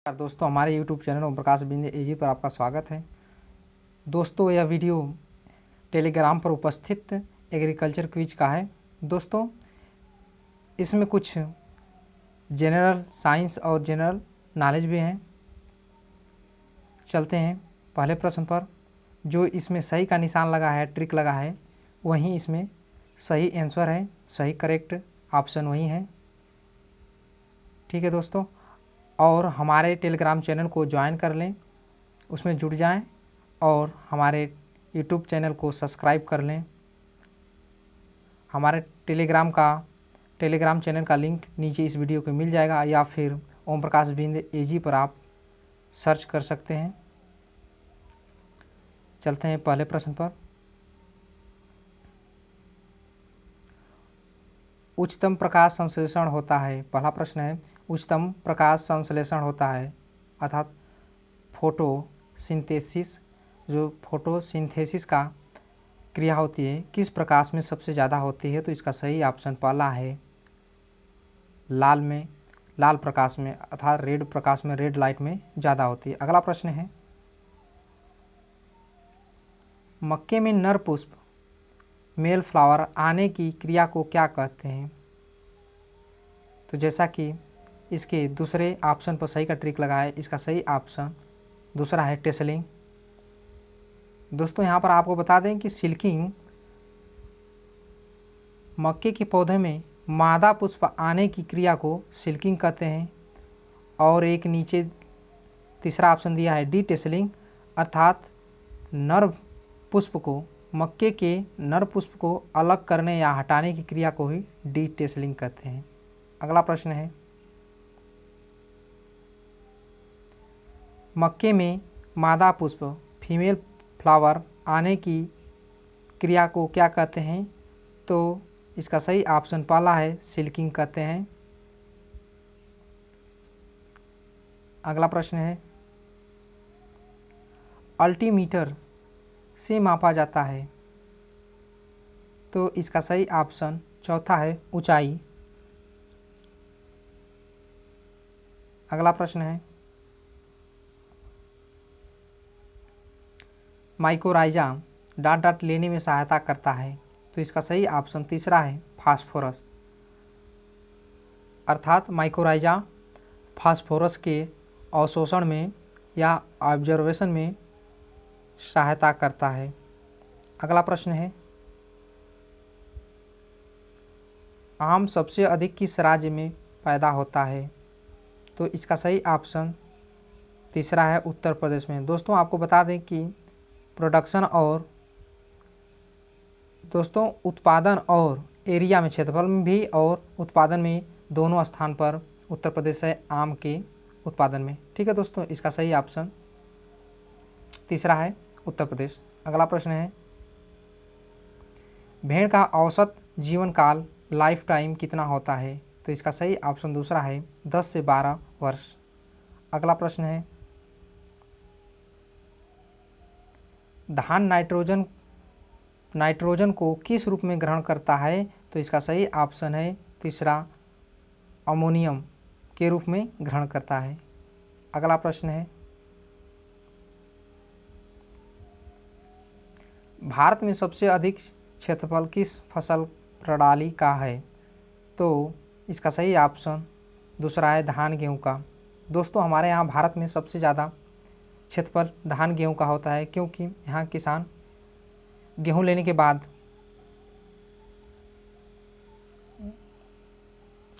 दोस्तों, हमारे YouTube channel Om Prakash बिंद एजी पर आपका स्वागत है। दोस्तों, यह वीडियो टेलीग्राम पर उपस्थित एग्रीकल्चर क्विज का है। दोस्तों, इसमें कुछ जनरल साइंस और जनरल नॉलेज भी हैं। चलते हैं पहले प्रश्न पर। जो इसमें सही का निशान लगा है, ट्रिक लगा है, वहीं इसमें सही आंसर है, सही करेक्ट ऑप्शन वही है। ठीक है दोस्तों, और हमारे टेलीग्राम चैनल को ज्वाइन कर लें, उसमें जुड़ जाएं और हमारे यूट्यूब चैनल को सब्सक्राइब कर लें। हमारे टेलीग्राम चैनल का लिंक नीचे इस वीडियो के मिल जाएगा, या फिर ओम प्रकाश बिंद एजी पर आप सर्च कर सकते हैं। चलते हैं पहले प्रश्न पर। उच्चतम प्रकाश संश्लेषण होता है। पहला प्रश्न है, उच्चतम प्रकाश संश्लेषण होता है अर्थात फोटोसिंथेसिस, जो फोटोसिंथेसिस का क्रिया होती है, किस प्रकाश में सबसे ज़्यादा होती है? तो इसका सही ऑप्शन पहला है, लाल प्रकाश में अर्थात रेड प्रकाश में, रेड लाइट में ज़्यादा होती है। अगला प्रश्न है, मक्के में नर पुष्प मेल फ्लावर आने की क्रिया को क्या कहते हैं? तो जैसा कि इसके दूसरे ऑप्शन पर सही का ट्रिक लगा है, इसका सही ऑप्शन दूसरा है, टेसलिंग। दोस्तों, यहाँ पर आपको बता दें कि सिल्किंग मक्के के पौधे में मादा पुष्प आने की क्रिया को सिल्किंग कहते हैं। और एक नीचे तीसरा ऑप्शन दिया है, डी टेसलिंग, अर्थात नर पुष्प को, मक्के के नर पुष्प को अलग करने या हटाने की क्रिया को ही डी टेसलिंग कहते हैं। अगला प्रश्न है, मक्के में मादा पुष्प फीमेल फ्लावर आने की क्रिया को क्या कहते हैं? तो इसका सही ऑप्शन पहला है, सिल्किंग कहते हैं। अगला प्रश्न है, अल्टीमीटर से मापा जाता है, तो इसका सही ऑप्शन चौथा है, ऊंचाई। अगला प्रश्न है, माइकोराइजा डांट लेने में सहायता करता है, तो इसका सही ऑप्शन तीसरा है, फास्फोरस। अर्थात माइकोराइजा फास्फोरस के अवशोषण में या ऑब्जर्वेशन में सहायता करता है। अगला प्रश्न है, आम सबसे अधिक किस राज्य में पैदा होता है? तो इसका सही ऑप्शन तीसरा है, उत्तर प्रदेश में। दोस्तों, आपको बता दें कि उत्पादन और एरिया में, क्षेत्रफल में भी और उत्पादन में दोनों स्थान पर उत्तर प्रदेश है आम के उत्पादन में। ठीक है दोस्तों, इसका सही ऑप्शन तीसरा है, उत्तर प्रदेश। अगला प्रश्न है, भेड़ का औसत जीवन काल लाइफ टाइम कितना होता है? तो इसका सही ऑप्शन दूसरा है, 10 से 12 वर्ष। अगला प्रश्न है, धान नाइट्रोजन को किस रूप में ग्रहण करता है? तो इसका सही ऑप्शन है तीसरा, अमोनियम के रूप में ग्रहण करता है। अगला प्रश्न है, भारत में सबसे अधिक क्षेत्रफल किस फसल प्रणाली का है? तो इसका सही ऑप्शन दूसरा है, धान गेहूं का। दोस्तों, हमारे यहाँ भारत में सबसे ज़्यादा क्षेत्रफल धान गेहूं का होता है, क्योंकि यहाँ किसान गेहूं लेने के बाद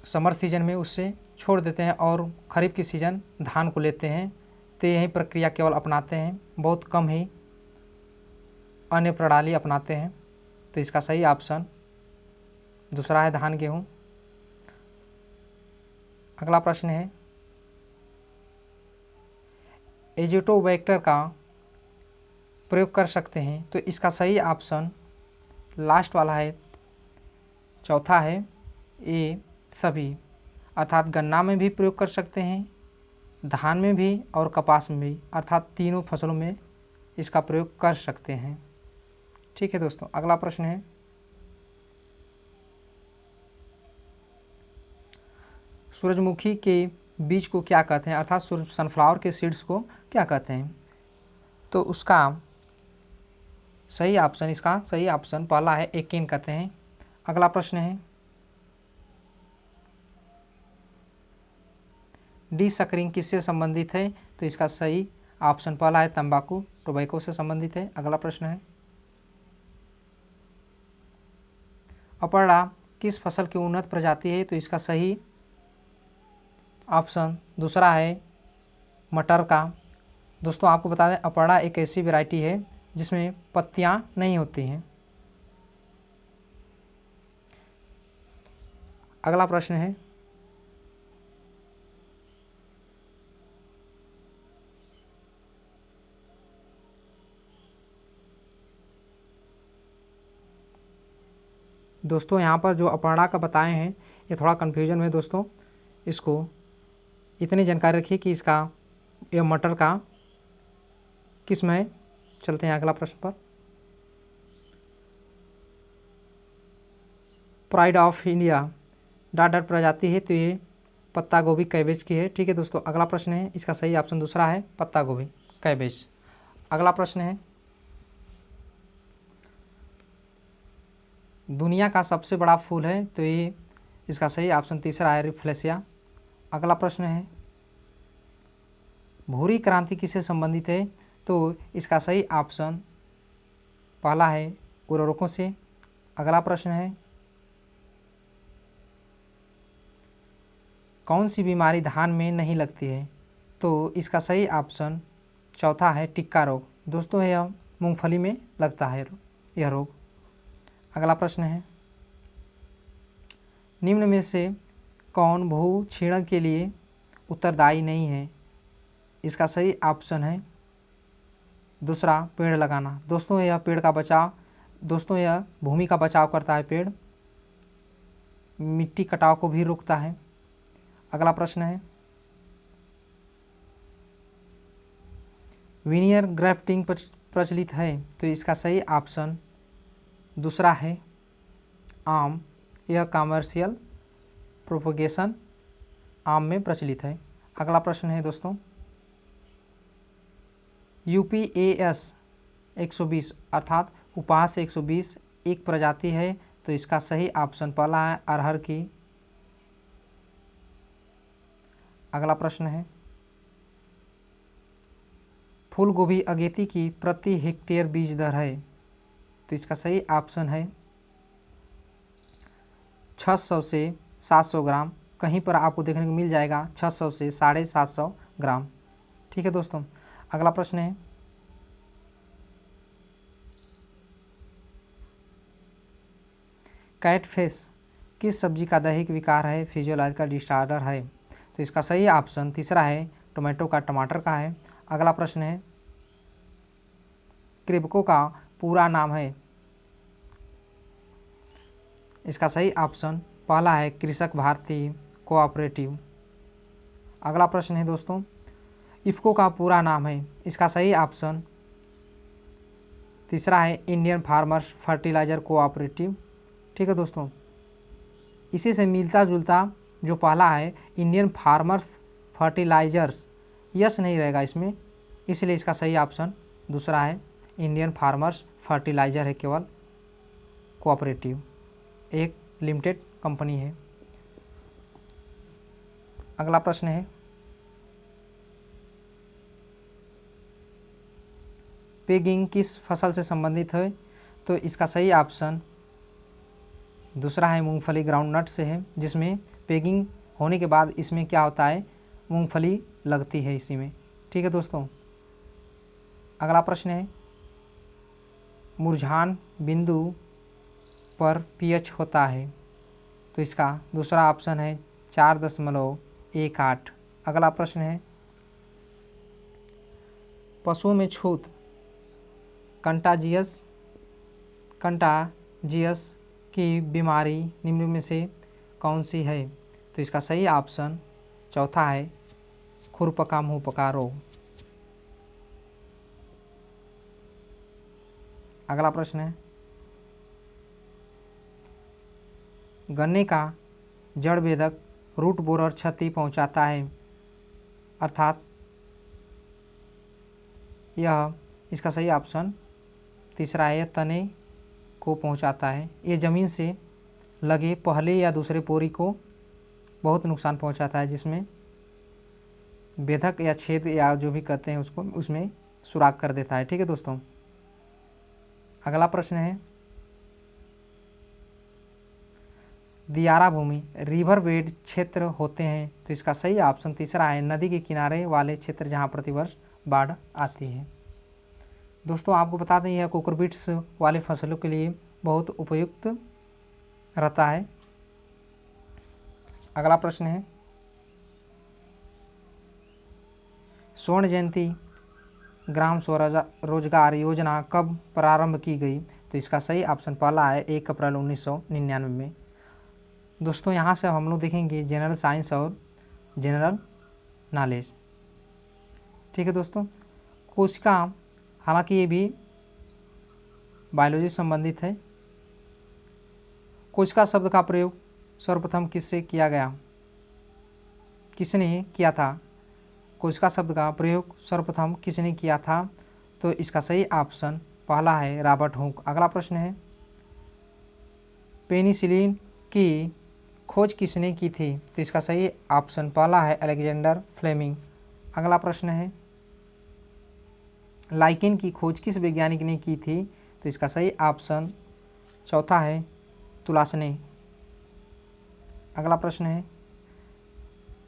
समर सीजन में उससे छोड़ देते हैं और खरीफ की सीजन धान को लेते हैं। तो यही प्रक्रिया केवल अपनाते हैं, बहुत कम ही अन्य प्रणाली अपनाते हैं। तो इसका सही ऑप्शन दूसरा है, धान गेहूं। अगला प्रश्न है, एज़ोटोबैक्टर का प्रयोग कर सकते हैं? तो इसका सही ऑप्शन लास्ट वाला है, चौथा है, ए सभी, अर्थात गन्ना में भी प्रयोग कर सकते हैं, धान में भी और कपास में भी, अर्थात तीनों फसलों में इसका प्रयोग कर सकते हैं। ठीक है दोस्तों, अगला प्रश्न है, सूरजमुखी के बीज को क्या कहते हैं, अर्थात सनफ्लावर के सीड्स को क्या कहते हैं। तो उसका सही ऑप्शन, इसका सही ऑप्शन पहला है एकिन कहते हैं। अगला प्रश्न है डी सकरिंग किससे संबंधित है। तो इसका सही ऑप्शन पहला है तंबाकू टोबैको से संबंधित है। अगला प्रश्न है अपर्णा किस फसल की उन्नत प्रजाति है। तो इसका सही ऑप्शन दूसरा है मटर का। दोस्तों आपको बता दें अपर्णा एक ऐसी वैरायटी है जिसमें पत्तियां नहीं होती हैं। अगला प्रश्न है दोस्तों यहाँ पर जो अपर्णा का बताए हैं ये थोड़ा कन्फ्यूजन में दोस्तों, इसको इतनी जानकारी रखिए कि इसका यह मटर का किस्म है। चलते हैं अगला प्रश्न पर। प्राइड ऑफ इंडिया डाडर प्रजाति है, तो ये पत्ता गोभी कैबेज की है। ठीक है दोस्तों, अगला प्रश्न है इसका सही ऑप्शन दूसरा है पत्ता गोभी कैबेज। अगला प्रश्न है दुनिया का सबसे बड़ा फूल है, तो ये इसका सही ऑप्शन तीसरा है रिफ्लेशिया। अगला प्रश्न है भूरी क्रांति किससे संबंधित है। तो इसका सही ऑप्शन पहला है उर्वरकों से। अगला प्रश्न है कौन सी बीमारी धान में नहीं लगती है। तो इसका सही ऑप्शन चौथा है टिक्का रोग। दोस्तों यह मूंगफली में लगता है यह रोग। अगला प्रश्न है निम्न में से कौन भू क्षीणन के लिए उत्तरदायी नहीं है। इसका सही ऑप्शन है दूसरा पेड़ लगाना। दोस्तों यह पेड़ का बचाव, दोस्तों यह भूमि का बचाव करता है पेड़, मिट्टी कटाव को भी रोकता है। अगला प्रश्न है विनियर ग्राफ्टिंग प्रचलित है, तो इसका सही ऑप्शन दूसरा है आम। यह कमर्शियल प्रोपोगेशन आम में प्रचलित है। अगला प्रश्न है दोस्तों UPAS 120 अर्थात उपास 120 एक प्रजाति है, तो इसका सही ऑप्शन पहला है अरहर की। अगला प्रश्न है फूल गोभी अगेती की प्रति हेक्टेयर बीज दर है, तो इसका सही ऑप्शन है 600 से 700 ग्राम। कहीं पर आपको देखने को मिल जाएगा 600 से 750 ग्राम। ठीक है दोस्तों, अगला प्रश्न है कैटफिश किस सब्जी का दैहिक विकार है, फिजियोलॉजिकल डिसऑर्डर है। तो इसका सही ऑप्शन तीसरा है टोमेटो का, टमाटर का है। अगला प्रश्न है क्रिब्को का पूरा नाम है। इसका सही ऑप्शन पहला है कृषक भारती कोऑपरेटिव। अगला प्रश्न है दोस्तों इफ्को का पूरा नाम है। इसका सही ऑप्शन तीसरा है इंडियन फार्मर्स फर्टिलाइजर कोऑपरेटिव। ठीक है दोस्तों, इसी से मिलता जुलता जो पहला है इंडियन फार्मर्स फर्टिलाइजर्स, यस नहीं रहेगा इसमें, इसलिए इसका सही ऑप्शन दूसरा है इंडियन फार्मर्स फर्टिलाइजर है केवल कोऑपरेटिव, एक लिमिटेड कंपनी है। अगला प्रश्न है पेगिंग किस फसल से संबंधित है। तो इसका सही ऑप्शन दूसरा है मूंगफली ग्राउंडनट से है, जिसमें पेगिंग होने के बाद इसमें क्या होता है मूंगफली लगती है इसी में। ठीक है दोस्तों, अगला प्रश्न है मुरझान बिंदु पर pH होता है, तो इसका दूसरा ऑप्शन है 4.18। अगला प्रश्न है पशुओं में छूत कंटाजियस की बीमारी निम्न में से कौन सी है। तो इसका सही ऑप्शन चौथा है खुरपका मुंहपका रोग। अगला प्रश्न है गन्ने का जड़ बेधक रूट बोरर क्षति पहुंचाता है, अर्थात यह इसका सही ऑप्शन तीसरा है, यह तने को पहुंचाता है। ये ज़मीन से लगे पहले या दूसरे पोरी को बहुत नुकसान पहुंचाता है, जिसमें भेदक या छेद या जो भी कहते हैं उसको, उसमें सुराख कर देता है। ठीक है दोस्तों, अगला प्रश्न है, दियारा भूमि रिवर बेड क्षेत्र होते हैं, तो इसका सही ऑप्शन तीसरा है, नदी के किनारे वाले क्षेत्र जहां प्रतिवर्ष बाढ़ आती है। दोस्तों आपको बता दें यह कोकोपीट्स वाले फसलों के लिए बहुत उपयुक्त रहता है। अगला प्रश्न है, स्वर्ण जयंती ग्राम स्वरोजगार योजना कब प्रारंभ की गई, तो इसका सही ऑप्शन पहला है 1 अप्रैल 1999 में। दोस्तों यहाँ से हम लोग देखेंगे जनरल साइंस और जनरल नॉलेज। ठीक है दोस्तों, कोशिका, हालांकि ये भी बायोलॉजी से संबंधित है। कोशिका शब्द का प्रयोग सर्वप्रथम किससे किया गया, किसने किया था? कोशिका शब्द का प्रयोग सर्वप्रथम किसने किया था? तो इसका सही ऑप्शन पहला है रॉबर्ट हुक। अगला प्रश्न है, पेनिसिलिन की खोज किसने की थी? तो इसका सही ऑप्शन पहला है अलेक्जेंडर फ्लेमिंग। अगला प्रश्न है, लाइकेन की खोज किस वैज्ञानिक ने की थी? तो इसका सही ऑप्शन चौथा है तुलासने। अगला प्रश्न है,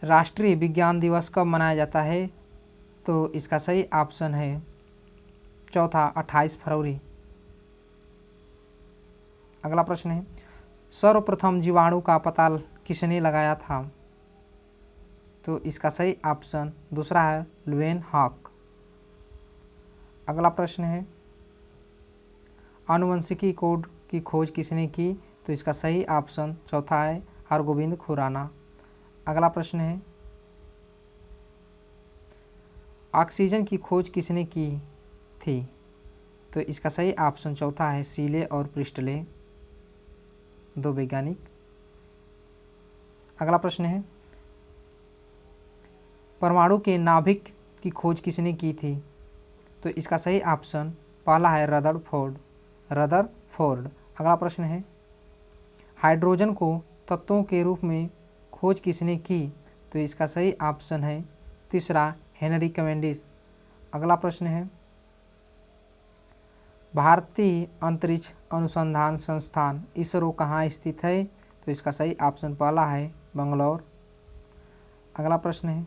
राष्ट्रीय विज्ञान दिवस कब मनाया जाता है? तो इसका सही ऑप्शन है चौथा 28 फरवरी। अगला प्रश्न है, सर्वप्रथम जीवाणु का पता किसने लगाया था? तो इसका सही ऑप्शन दूसरा है लुएन हॉक। अगला प्रश्न है, आनुवंशिकी कोड की खोज किसने की? तो इसका सही ऑप्शन चौथा है हरगोविंद खुराना। अगला प्रश्न है, ऑक्सीजन की खोज किसने की थी? तो इसका सही ऑप्शन चौथा है सीले और प्रिस्टले, दो वैज्ञानिक। अगला प्रश्न है, परमाणु के नाभिक की खोज किसने की थी? तो इसका सही ऑप्शन पहला है रदरफोर्ड। अगला प्रश्न है, हाइड्रोजन को तत्वों के रूप में खोज किसने की? तो इसका सही ऑप्शन है तीसरा हेनरी कैवेंडिश। अगला प्रश्न है, भारतीय अंतरिक्ष अनुसंधान संस्थान इसरो कहाँ स्थित है? तो इसका सही ऑप्शन पहला है बंगलौर। अगला प्रश्न है,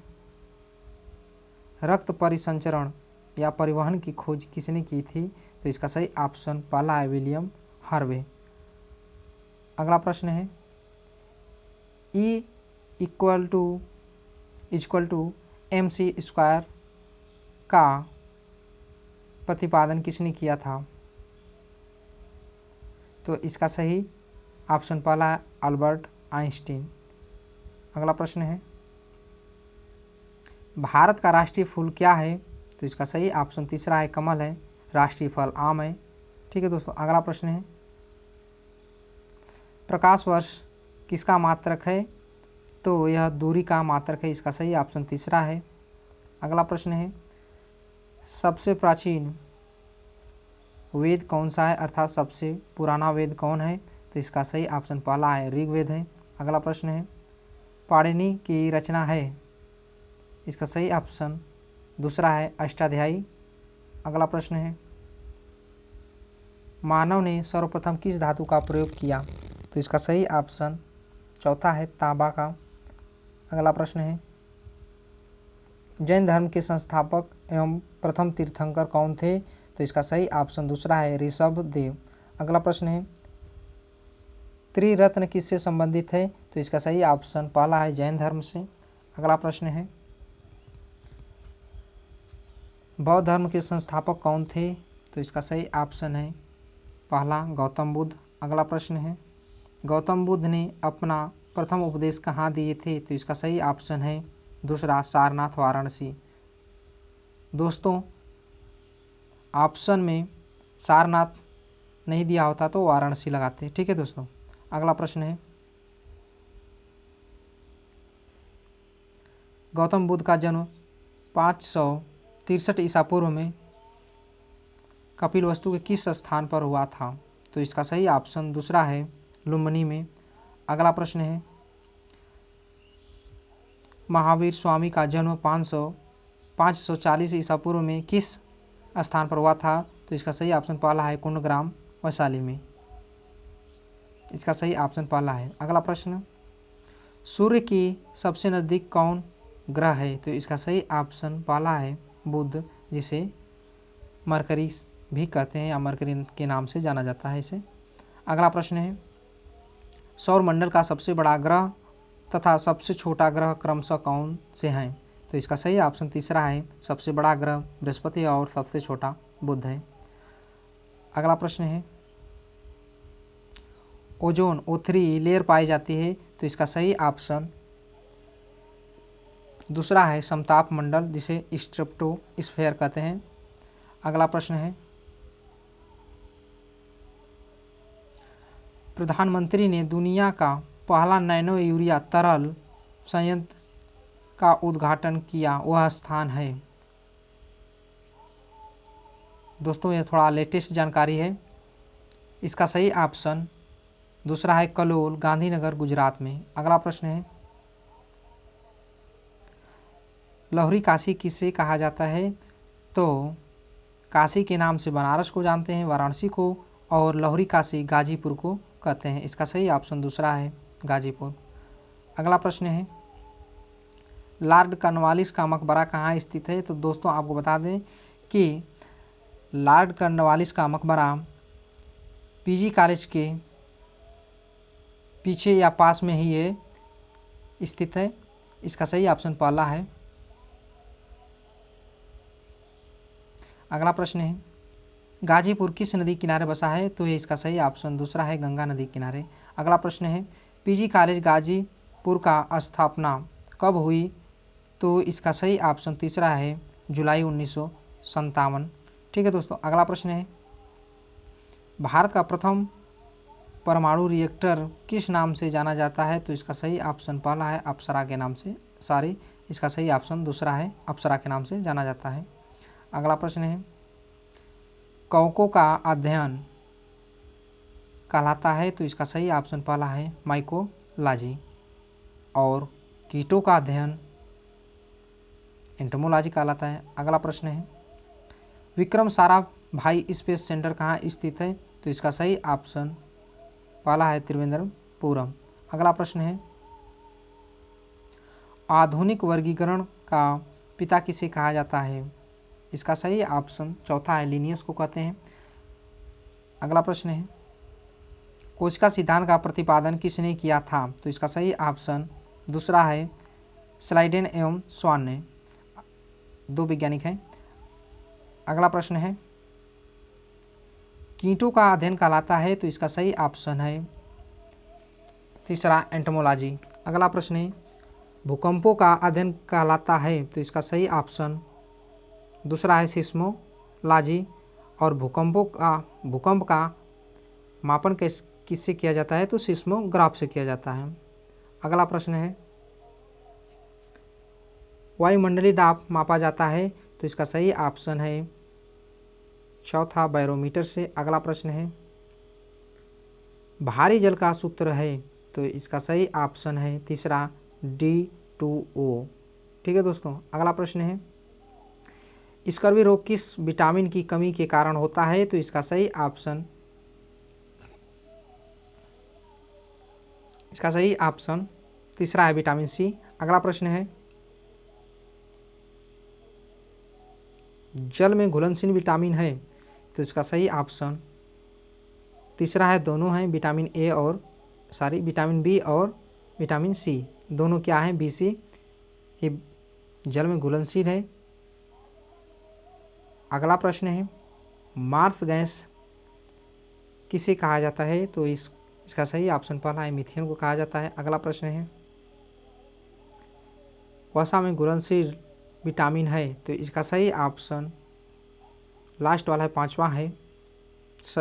रक्त परिसंचरण या परिवहन की खोज किसने की थी? तो इसका सही ऑप्शन पहला है विलियम हार्वे। अगला प्रश्न है, E इक्वल टू mc² का प्रतिपादन किसने किया था? तो इसका सही ऑप्शन पहला है अल्बर्ट आइंस्टीन। अगला प्रश्न है, भारत का राष्ट्रीय फूल क्या है? तो इसका सही ऑप्शन तीसरा है कमल है, राष्ट्रीय फल आम है। ठीक है दोस्तों, अगला प्रश्न है, प्रकाश वर्ष किसका मात्रक है? तो यह दूरी का मात्रक है, इसका सही ऑप्शन तीसरा है। अगला प्रश्न है, सबसे प्राचीन वेद कौन सा है, अर्थात सबसे पुराना वेद कौन है? तो इसका सही ऑप्शन पहला है ऋग्वेद है। अगला प्रश्न है, पाणिनि की रचना है, इसका सही ऑप्शन दूसरा है अष्टाध्यायी। अगला प्रश्न है, मानव ने सर्वप्रथम किस धातु का प्रयोग किया? तो इसका सही ऑप्शन चौथा है तांबा का। अगला प्रश्न है, जैन धर्म के संस्थापक एवं प्रथम तीर्थंकर कौन थे? तो इसका सही ऑप्शन दूसरा है ऋषभदेव। अगला प्रश्न है, त्रिरत्न किससे संबंधित है? तो इसका सही ऑप्शन पहला है जैन धर्म से। अगला प्रश्न है, बौद्ध धर्म के संस्थापक कौन थे? तो इसका सही ऑप्शन है पहला गौतम बुद्ध। अगला प्रश्न है, गौतम बुद्ध ने अपना प्रथम उपदेश कहाँ दिए थे? तो इसका सही ऑप्शन है दूसरा सारनाथ वाराणसी। दोस्तों ऑप्शन में सारनाथ नहीं दिया होता तो वाराणसी लगाते। ठीक है दोस्तों, अगला प्रश्न है, गौतम बुद्ध का जन्म 563 ईसा पूर्व में कपिलवस्तु के किस स्थान पर हुआ था? तो इसका सही ऑप्शन दूसरा है लुम्बिनी में। अगला प्रश्न है महावीर स्वामी का जन्म 540 ईसा पूर्व में किस स्थान पर हुआ था? तो इसका सही ऑप्शन पहला है कुंडग्राम वैशाली में। इसका सही ऑप्शन पहला है। अगला प्रश्न सूर्य की सबसे नज़दीक कौन ग्रह है? तो इसका सही ऑप्शन पहला है बुध, जिसे मरकरी भी कहते हैं या मरकरी के नाम से जाना जाता है इसे। अगला प्रश्न है सौरमंडल का सबसे बड़ा ग्रह तथा सबसे छोटा ग्रह क्रमशः कौन से हैं? तो इसका सही ऑप्शन तीसरा है सबसे बड़ा ग्रह बृहस्पति और सबसे छोटा बुध है। अगला प्रश्न है ओजोन O3 लेयर पाई जाती है? तो इसका सही ऑप्शन दूसरा है समताप मंडल, जिसे स्ट्रेटोस्फीयर कहते हैं। अगला प्रश्न है प्रधानमंत्री ने दुनिया का पहला नैनो यूरिया तरल संयंत्र का उद्घाटन किया, वह स्थान है? दोस्तों यह थोड़ा लेटेस्ट जानकारी है। इसका सही ऑप्शन दूसरा है कलोल, गांधीनगर, गुजरात में। अगला प्रश्न है लाहौरी काशी किसे कहा जाता है? तो काशी के नाम से बनारस को जानते हैं, वाराणसी को, और लाहौरी काशी गाजीपुर को कहते हैं। इसका सही ऑप्शन दूसरा है गाजीपुर। अगला प्रश्न है लॉर्ड कॉर्नवालिस का मकबरा कहाँ स्थित है? तो दोस्तों आपको बता दें कि लॉर्ड कॉर्नवालिस का मकबरा पीजी कॉलेज के पीछे या पास में ही ये स्थित है। इसका सही ऑप्शन पहला है। अगला प्रश्न है गाजीपुर किस नदी किनारे बसा है? तो ये इसका सही ऑप्शन दूसरा है गंगा नदी किनारे। अगला प्रश्न है पीजी कॉलेज गाजीपुर का स्थापना कब हुई? तो इसका सही ऑप्शन तीसरा है जुलाई 1957। ठीक है दोस्तों। अगला प्रश्न है भारत का प्रथम परमाणु रिएक्टर किस नाम से जाना जाता है? तो इसका सही ऑप्शन पहला है अप्सरा के नाम से, इसका सही ऑप्शन दूसरा है अप्सरा के नाम से जाना जाता है। अगला प्रश्न है कवकों का अध्ययन कहलाता है? तो इसका सही ऑप्शन पहला है माइकोलॉजी, और कीटों का अध्ययन एंटोमोलॉजी कहलाता है। अगला प्रश्न है विक्रम साराभाई स्पेस सेंटर कहाँ स्थित है? तो इसका सही ऑप्शन पहला है त्रिवेंद्रपुरम। अगला प्रश्न है आधुनिक वर्गीकरण का पिता किसे कहा जाता है? इसका सही ऑप्शन चौथा है लिनियस को कहते हैं। अगला प्रश्न है कोशिका सिद्धांत का प्रतिपादन किसने किया था? तो इसका सही ऑप्शन दूसरा है स्लाइडेन एवं स्वान ने, दो वैज्ञानिक हैं। अगला प्रश्न है कीटों का अध्ययन कहलाता है? तो इसका सही ऑप्शन है तीसरा एंटोमोलॉजी। अगला प्रश्न है भूकंपों का अध्ययन कहलाता है? तो इसका सही ऑप्शन दूसरा है सिस्मोलॉजी, और भूकंप का मापन किससे किया जाता है? तो सिस्मोग्राफ से किया जाता है। अगला प्रश्न है वायुमंडलीय दाब मापा जाता है? तो इसका सही ऑप्शन है चौथा बैरोमीटर से। अगला प्रश्न है भारी जल का सूत्र है? तो इसका सही ऑप्शन है तीसरा D2O। ठीक है दोस्तों। अगला प्रश्न है स्कर्वी रोग किस विटामिन की कमी के कारण होता है? तो इसका सही ऑप्शन तीसरा है विटामिन सी। अगला प्रश्न है जल में घुलनशील विटामिन है? तो इसका सही ऑप्शन तीसरा है दोनों हैं विटामिन बी और विटामिन सी, दोनों क्या हैं BC, ये जल में घुलनशील है। अगला प्रश्न है मार्स गैस किसे कहा जाता है? तो इसका सही ऑप्शन पहला है मीथेन को कहा जाता है। अगला प्रश्न है वसा में घुलनशील विटामिन है? तो इसका सही ऑप्शन लास्ट वाला है पांचवा है,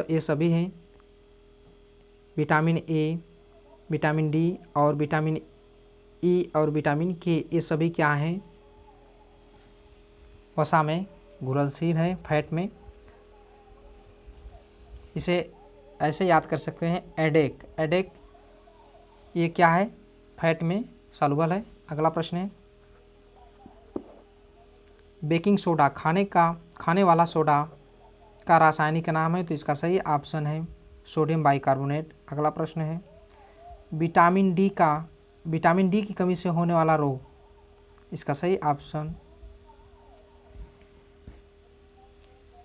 ये सभी हैं विटामिन A, विटामिन D और विटामिन E और विटामिन K, ये सभी क्या हैं वसा में घुलनशील है, फैट में। इसे ऐसे याद कर सकते हैं, एडेक। एडेक ये क्या है, फैट में सॉल्युबल है। अगला प्रश्न है, बेकिंग सोडा खाने वाला सोडा का रासायनिक नाम है, तो इसका सही ऑप्शन है सोडियम बाइकार्बोनेट। अगला प्रश्न है, विटामिन डी की कमी से होने वाला रोग, इसका सही ऑप्शन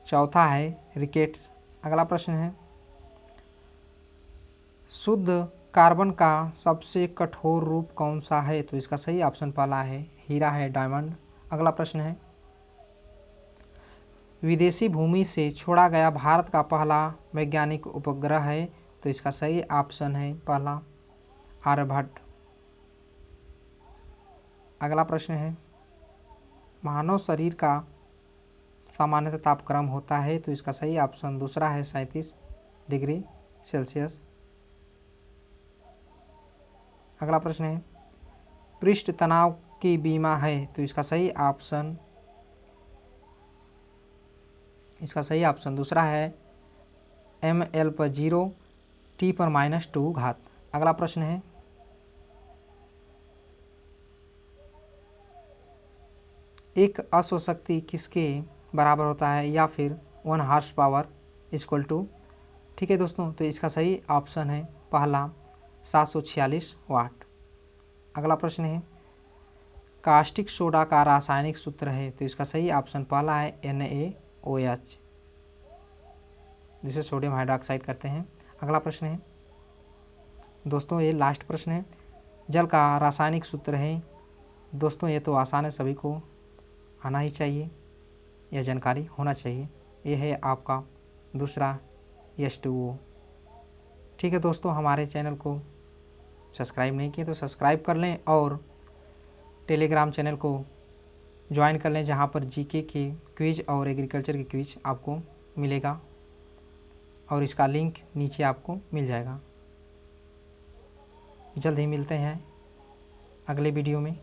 चौथा है रिकेट्स। अगला प्रश्न है, शुद्ध कार्बन का सबसे कठोर रूप कौन सा है, तो इसका सही ऑप्शन पहला है हीरा है, डायमंड। अगला प्रश्न है, विदेशी भूमि से छोड़ा गया भारत का पहला वैज्ञानिक उपग्रह है, तो इसका सही ऑप्शन है पहला आर्यभट्ट। अगला प्रश्न है, मानव शरीर का सामान्य तापक्रम होता है, तो इसका सही ऑप्शन दूसरा है 37 डिग्री सेल्सियस। अगला प्रश्न है, पृष्ठ तनाव की बीमा है, तो इसका सही ऑप्शन दूसरा है ml पर 0 t पर -2 घात। अगला प्रश्न है, एक अश्वशक्ति किसके बराबर होता है, या फिर 1 हॉर्स पावर इक्वल टू, ठीक है दोस्तों, तो इसका सही ऑप्शन है पहला 746 वाट। अगला प्रश्न है, कास्टिक सोडा का रासायनिक सूत्र है, तो इसका सही ऑप्शन पहला है NaOH, जिसे सोडियम हाइड्रोक्साइड कहते हैं। अगला प्रश्न है दोस्तों, ये लास्ट प्रश्न है, जल का रासायनिक सूत्र है। दोस्तों ये तो आसान है, सभी को आना ही चाहिए, यह जानकारी होना चाहिए। ये है आपका दूसरा H2O। ठीक है दोस्तों, हमारे चैनल को सब्सक्राइब नहीं किए तो सब्सक्राइब कर लें, और टेलीग्राम चैनल को ज्वाइन कर लें, जहां पर जीके के क्विज और एग्रीकल्चर के क्विज आपको मिलेगा, और इसका लिंक नीचे आपको मिल जाएगा। जल्द ही मिलते हैं अगले वीडियो में।